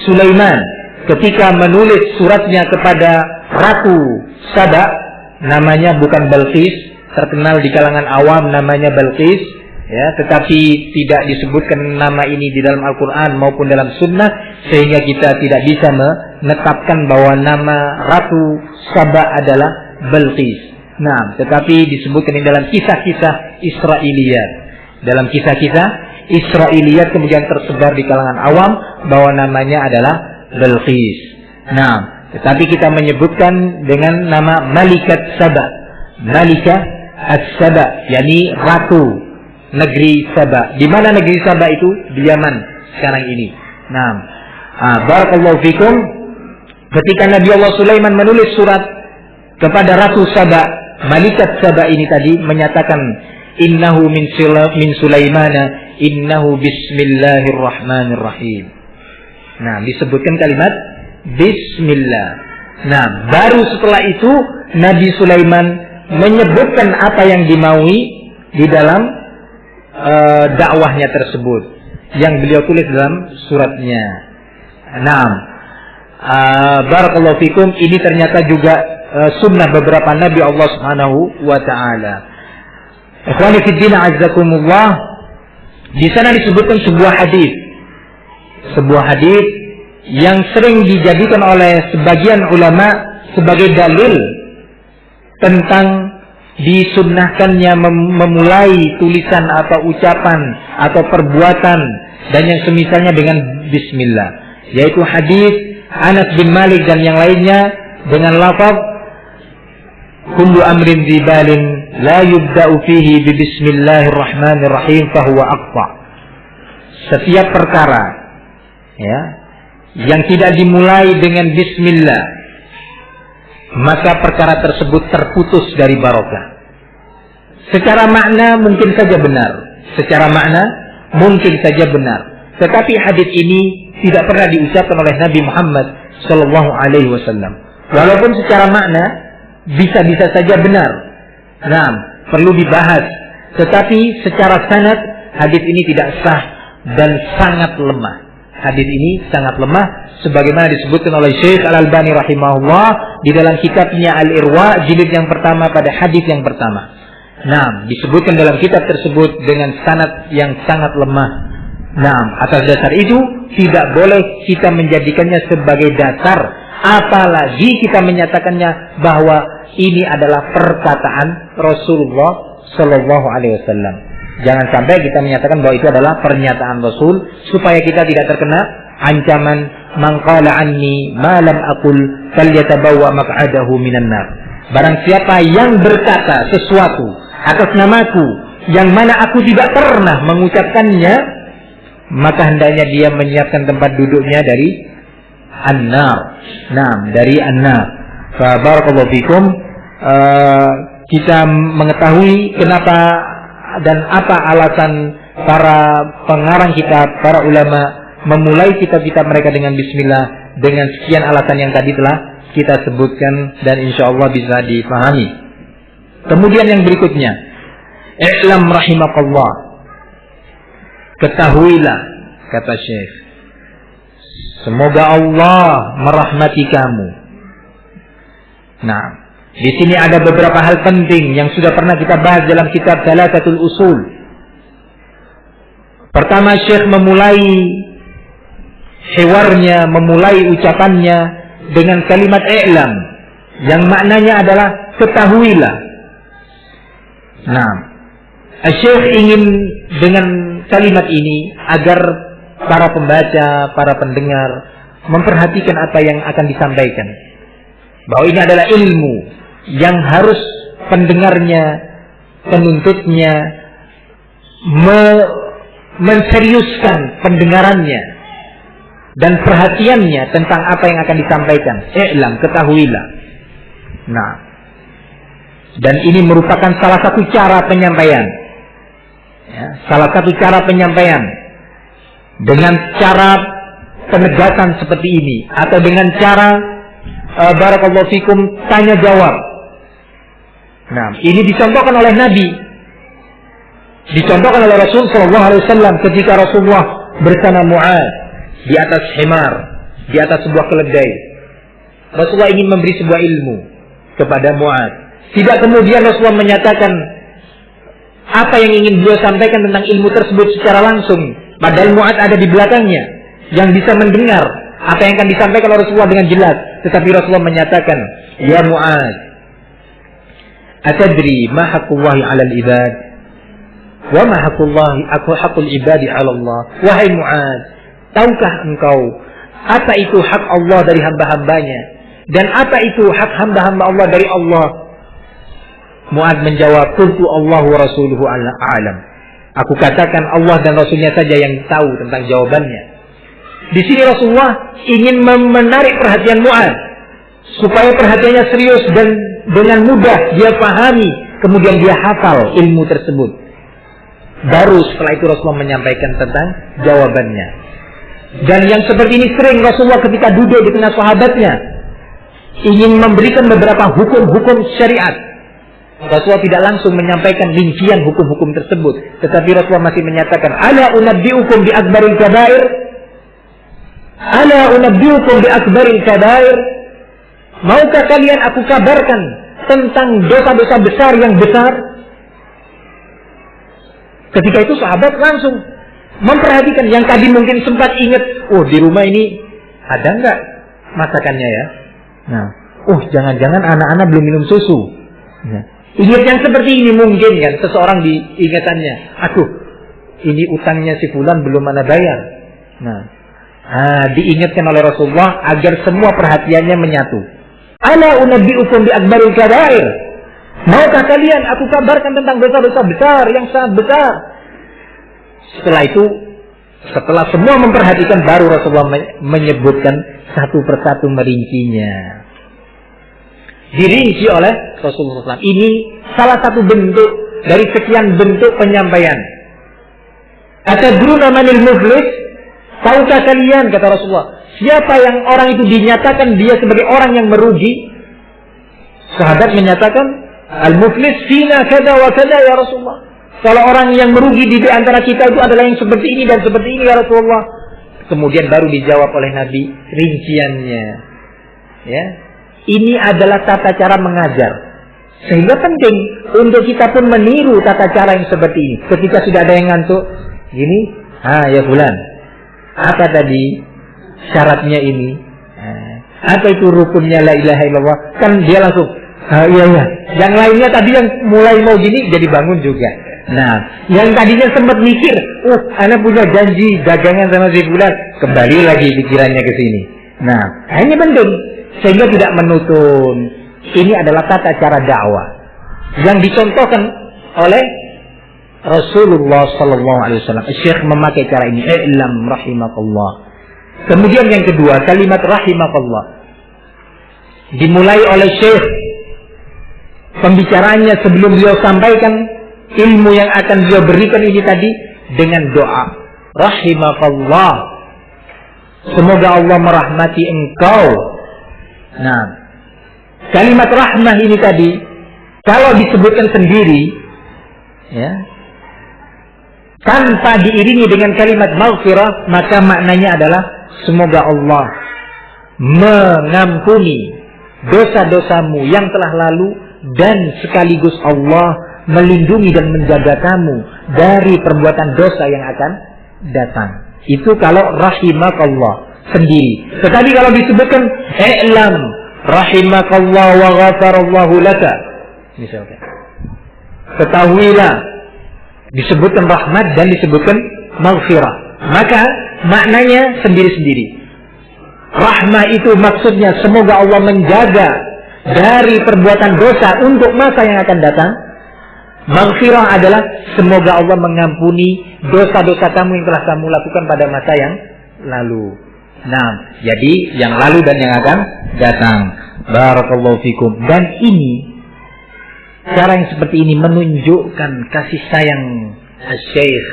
Sulaiman ketika menulis suratnya kepada Ratu Saba, namanya bukan Balqis, terkenal di kalangan awam namanya Balqis, ya, tetapi tidak disebutkan nama ini di dalam Al-Quran maupun dalam Sunnah, sehingga kita tidak bisa menetapkan bahwa nama Ratu Saba adalah Balqis. Nah, tetapi disebutkan di dalam kisah-kisah Israiliyat. Dalam kisah-kisah Israiliyat kemudian tersebar di kalangan awam bahwa namanya adalah Balqis. Nah, tetapi kita menyebutkan dengan nama Malikat Saba, Malikah As-Saba, yakni Ratu negeri Saba. Di mana negeri Saba itu? Di Yaman sekarang ini. Nah, barakallahu fikum. Ketika Nabi Allah Sulaiman menulis surat kepada Ratu Saba, Malikat Saba ini tadi menyatakan, innahu min Sulaimana, innahu bismillahirrahmanirrahim. Nah, disebutkan kalimat Bismillah. Nah, baru setelah itu Nabi Sulaiman menyebutkan apa yang dimaui di dalam dakwahnya tersebut yang beliau tulis dalam suratnya. Nah, barakallahu fikum, ini ternyata juga sunnah beberapa nabi Allah Subhanahu wa taala. Ikhwani fid din azzakumullah, di sana disebutkan sebuah hadis yang sering dijadikan oleh sebagian ulama sebagai dalil tentang disunnahkannya memulai tulisan atau ucapan atau perbuatan dan yang semisalnya dengan Bismillah, yaitu hadis Anas bin Malik dan yang lainnya dengan lafaz kullu amrin dzibalin la yubda'u fihi bi bismillahirrahmanirrahim fahuwa aqta. Setiap perkara ya yang tidak dimulai dengan bismillah, maka perkara tersebut terputus dari barokah. Secara makna mungkin saja benar, secara makna mungkin saja benar, tetapi hadis ini tidak pernah diucapkan oleh Nabi Muhammad sallallahu alaihi wasallam. Walaupun secara makna bisa-bisa saja benar. Nah, perlu dibahas, tetapi secara sanad hadis ini tidak sah dan sangat lemah. Hadis ini sangat lemah sebagaimana disebutkan oleh Syekh Al-Albani rahimahullah di dalam kitabnya Al-Irwa jilid yang pertama pada hadis yang pertama. Nah, disebutkan dalam kitab tersebut dengan sanad yang sangat lemah. Nah, atas dasar itu tidak boleh kita menjadikannya sebagai dasar, apalagi kita menyatakannya bahwa ini adalah perkataan Rasulullah Sallallahu Alaihi Wasallam. Jangan sampai kita menyatakan bahwa itu adalah pernyataan Rasul, supaya kita tidak terkena ancaman man qala anni ma lam aqul falyatabawwa maq'adahu minan nar. Barang siapa yang berkata sesuatu atas namaku yang mana aku tidak pernah mengucapkannya, maka hendaknya dia menyiapkan tempat duduknya dari an-nar. Nah, dari an-nar. Fa barakallahu fikum. Kita mengetahui kenapa dan apa alasan para pengarang kitab, para ulama memulai kitab-kitab mereka dengan bismillah, dengan sekian alasan yang tadi telah kita sebutkan dan insyaallah bisa dipahami. Kemudian yang berikutnya, i'lam rahimakallah, ketahuilah, kata Syekh, semoga Allah merahmati kamu. Nah, di sini ada beberapa hal penting yang sudah pernah kita bahas dalam kitab Thalathatul Usul. Pertama, Syekh memulai hiwarnya, memulai ucapannya dengan kalimat i'lam, yang maknanya adalah ketahuilah. Nah, Syekh ingin dengan kalimat ini agar para pembaca, para pendengar memperhatikan apa yang akan disampaikan, bahwa ini adalah ilmu yang harus pendengarnya, penuntutnya menseriuskan pendengarannya dan perhatiannya tentang apa yang akan disampaikan. I'lam, ketahuilah. Nah, dan ini merupakan salah satu cara penyampaian, ya, salah satu cara penyampaian dengan cara penegasan seperti ini, atau dengan cara barakallahu fikum tanya jawab. Nah, ini dicontohkan oleh Nabi, dicontohkan oleh Rasul Sallallahu Alaihi Wasallam ketika Rasulullah bersama Mu'ad di atas himar, di atas sebuah keledai. Rasulullah ingin memberi sebuah ilmu kepada Mu'ad. Tidak kemudian Rasulullah menyatakan apa yang ingin beliau sampaikan tentang ilmu tersebut secara langsung, padahal Mu'ad ada di belakangnya yang bisa mendengar apa yang akan disampaikan oleh Rasulullah dengan jelas. Tetapi Rasulullah menyatakan, ya Mu'ad, atadri ma haqqullahi 'alal ibad wa ma haqqul ibadi 'ala Allah. Wahai Mu'ad, tahukah engkau apa itu hak Allah dari hamba-hambanya dan apa itu hak hamba-hamba Allah dari Allah? Mu'ad menjawab, qultu Allah wa rasuluhu a'lam. Aku katakan Allah dan Rasulnya saja yang tahu tentang jawabannya. Di sini Rasulullah ingin menarik perhatian Mu'ad supaya perhatiannya serius dan dengan mudah dia pahami, kemudian dia hafal ilmu tersebut. Baru setelah itu Rasulullah menyampaikan tentang jawabannya. Dan yang seperti ini sering Rasulullah ketika duduk di tengah sahabatnya ingin memberikan beberapa hukum-hukum syariat. Rasulullah tidak langsung menyampaikan rincian hukum-hukum tersebut, tetapi Rasulullah masih menyatakan, ala unabbiukum bi akbaril kabair, ala unabbiukum bi akbaril kabair. Maukah kalian aku kabarkan tentang dosa-dosa besar yang besar? Ketika itu sahabat langsung memperhatikan, yang tadi mungkin sempat ingat, oh di rumah ini ada nggak masakannya ya? Nah, oh jangan-jangan anak-anak belum minum susu. Nah, ingat yang seperti ini mungkin kan seseorang diingatannya, aduh ini utangnya si fulan belum ana bayar. Nah, diingatkan oleh Rasulullah agar semua perhatiannya menyatu. Ala unabbiukum bi akbaril kabair. Maukah kalian aku kabarkan tentang dosa-dosa besar yang sangat besar? Setelah itu, setelah semua memperhatikan, baru Rasulullah menyebutkan satu persatu merincinya. Dirinci oleh Rasulullah SAW. Ini salah satu bentuk dari sekian bentuk penyampaian. Atadruna manil muflis? Tahukah kalian, kata Rasulullah, siapa yang orang itu dinyatakan dia sebagai orang yang merugi? Sahabat menyatakan, al-muflis fina kada wa kada ya Rasulullah. Kalau orang yang merugi di antara kita itu adalah yang seperti ini dan seperti ini ya Rasulullah. Kemudian baru dijawab oleh Nabi rinciannya. Ya. Ini adalah tata cara mengajar. Sehingga penting untuk kita pun meniru tata cara yang seperti ini. Ketika sudah ada yang ngantuk, gini, ya fulan, apa tadi syaratnya ini? Apa itu rukunnya la ilaha illallah? Kan dia langsung, iya. Yang lainnya tadi yang mulai mau gini jadi bangun juga. Nah, yang tadinya sempat mikir, anak punya janji dagangan sama si fulan, kembali lagi pikirannya ke sini. Nah, ini penting sehingga tidak menutun. Ini adalah tata cara dakwah yang dicontohkan oleh Rasulullah SAW. Syekh memakai cara ini. I'lam rahimakallah. Kemudian yang kedua, kalimat rahimakallah dimulai oleh Syekh pembicaraannya sebelum beliau sampaikan ilmu yang akan beliau berikan ini tadi dengan doa. Rahimakallah. Semoga Allah merahmati engkau. Nah, kalimat rahmah ini tadi kalau disebutkan sendiri, ya, tanpa diiringi dengan kalimat maghfirah, maka maknanya adalah semoga Allah mengampuni dosa-dosamu yang telah lalu dan sekaligus Allah melindungi dan menjaga kamu dari perbuatan dosa yang akan datang. Itu kalau rahimakallah sendiri. Tetapi kalau disebutkan i'lam rahimakallah wa ghafarallahu laka, misalkan, ketahuilah, disebutkan rahmat dan disebutkan maghfirah, maka maknanya sendiri-sendiri. Rahmah itu maksudnya semoga Allah menjaga dari perbuatan dosa untuk masa yang akan datang. Maghfirah adalah semoga Allah mengampuni dosa-dosa kamu yang telah kamu lakukan pada masa yang lalu. Nah, jadi yang lalu dan yang akan datang. Barakallahu fikum. Dan ini, cara yang seperti ini menunjukkan kasih sayang Syekh,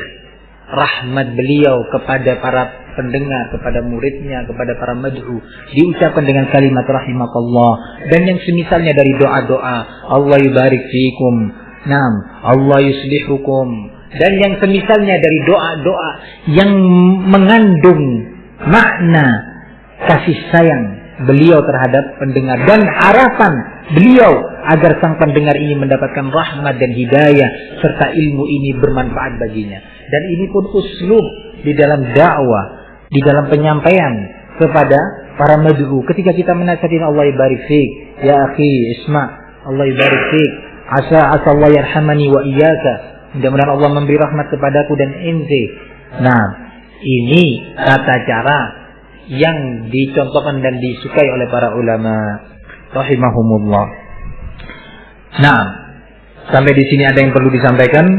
rahmat beliau kepada para pendengar, kepada muridnya, kepada para mad'u, diucapkan dengan kalimat rahimakallah. Dan yang semisalnya dari doa-doa, Allah yubarik fikum, naam, Allah yuslihukum, dan yang semisalnya dari doa-doa yang mengandung makna kasih sayang beliau terhadap pendengar dan harapan beliau agar sang pendengar ini mendapatkan rahmat dan hidayah serta ilmu ini bermanfaat baginya. Dan ini pun uslub di dalam dakwah, di dalam penyampaian kepada para mad'u. Ketika kita menasihatin, Allah yubarik fik, ya akhi isma, Allah yubarik fik, asa Allah yarhamani wa iyyaka, mudah-mudahan Allah memberi rahmat kepadaku dan ente. Nah, ini tata cara yang dicontohkan dan disukai oleh para ulama rahimahumullah. Nah, sampai di sini ada yang perlu disampaikan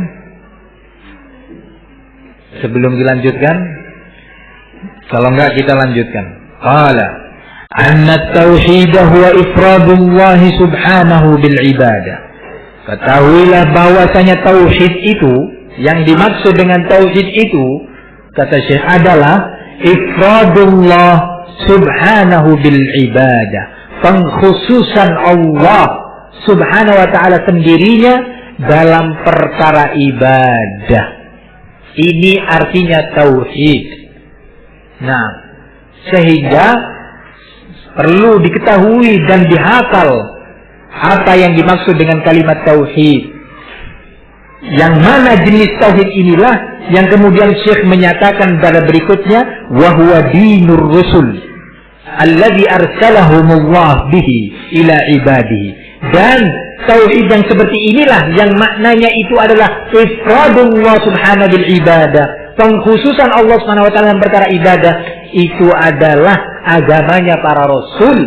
sebelum dilanjutkan? Kalau enggak kita lanjutkan. Qala anna at-tauhid huwa ifradullah subhanahu bil ibadah. Ketahuilah bahwasanya tauhid itu, yang dimaksud dengan tauhid itu, kata Syekh, adalah ifradullah subhanahu bil ibadah, pengkhususan Allah subhanahu wa ta'ala sendirinya dalam perkara ibadah. Ini artinya tauhid. Nah, sehingga perlu diketahui dan dihafal apa yang dimaksud dengan kalimat tauhid. Yang mana jenis tauhid inilah yang kemudian Syekh menyatakan pada berikutnya, wa huwa dinur rusul alladzi arsalahumullah bihi ila ibadihi. Dan tauhid yang seperti inilah yang maknanya itu adalah ifradullah subhanahu bil ibadah, pengkhususan Allah subhanahu wa ta'ala dalam perkara ibadah. Itu adalah agamanya para rasul,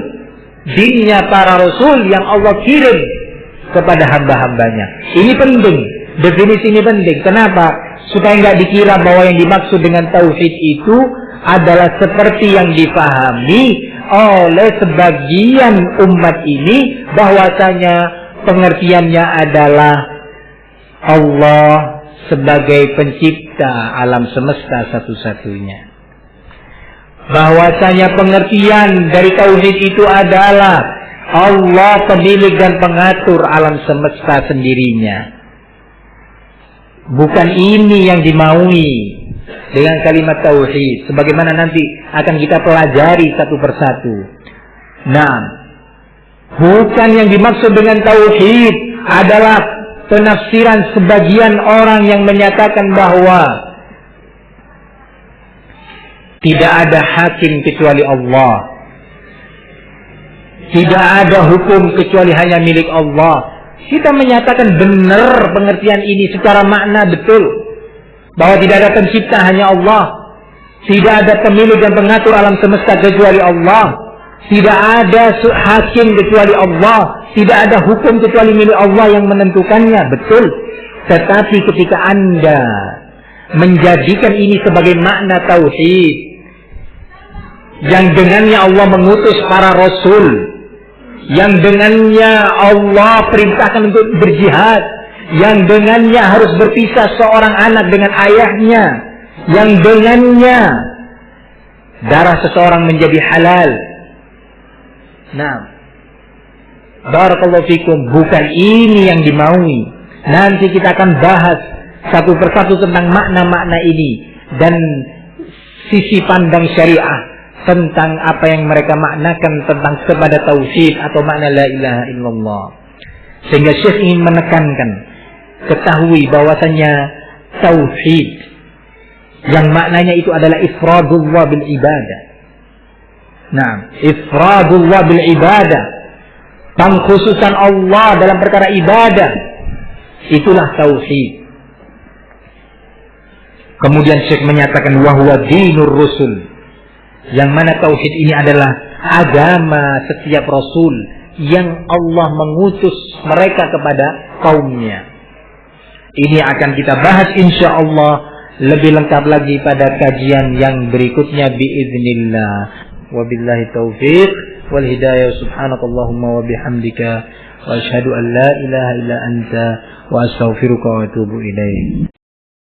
dinnya para rasul yang Allah kirim kepada hamba-hambanya. Ini penting, definisi ini penting. Kenapa? Supaya nggak dikira bahwa yang dimaksud dengan tauhid itu adalah seperti yang dipahami oleh sebagian umat ini, bahwasanya pengertiannya adalah Allah sebagai pencipta alam semesta satu-satunya. Bahwasanya pengertian dari tauhid itu adalah Allah pemilik dan pengatur alam semesta sendirinya. Bukan ini yang dimaui dengan kalimat tauhid, sebagaimana nanti akan kita pelajari satu persatu. Nah, bukan yang dimaksud dengan tauhid adalah penafsiran sebagian orang yang menyatakan bahwa tidak ada hakim kecuali Allah, tidak ada hukum kecuali hanya milik Allah. Kita menyatakan benar pengertian ini secara makna betul, bahwa tidak ada pencipta hanya Allah, tidak ada pemilik dan pengatur alam semesta kecuali Allah, tidak ada hakim kecuali Allah, tidak ada hukum kecuali milik Allah yang menentukannya, betul. Tetapi ketika Anda menjadikan ini sebagai makna tauhid, yang dengannya Allah mengutus para rasul, yang dengannya Allah perintahkan untuk berjihad, yang dengannya harus berpisah seorang anak dengan ayahnya, yang dengannya darah seseorang menjadi halal. Nah, barakallahu fikum, bukan ini yang dimaui. Nanti kita akan bahas satu persatu tentang makna-makna ini dan sisi pandang syariah tentang apa yang mereka maknakan tentang kepada tauhid atau makna la ilaha illallah. Sehingga Syekh ingin menekankan, ketahui bahwasanya tauhid yang maknanya itu adalah ifradullah bil ibadah. Nah, ifradullah bil ibadah, pengkhususan Allah dalam perkara ibadah, itulah tauhid. Kemudian Syekh menyatakan wahwa dinur rusul, yang mana tauhid ini adalah agama setiap rasul yang Allah mengutus mereka kepada kaumnya. Ini akan kita bahas insyaallah lebih lengkap lagi pada kajian yang berikutnya biiznillah. Wabillahi taufiq wal hidayah. Subhanakallahumma wa bihamdika wa asyhadu an la ilaha illa anta wa astaghfiruka wa atubu ilaik.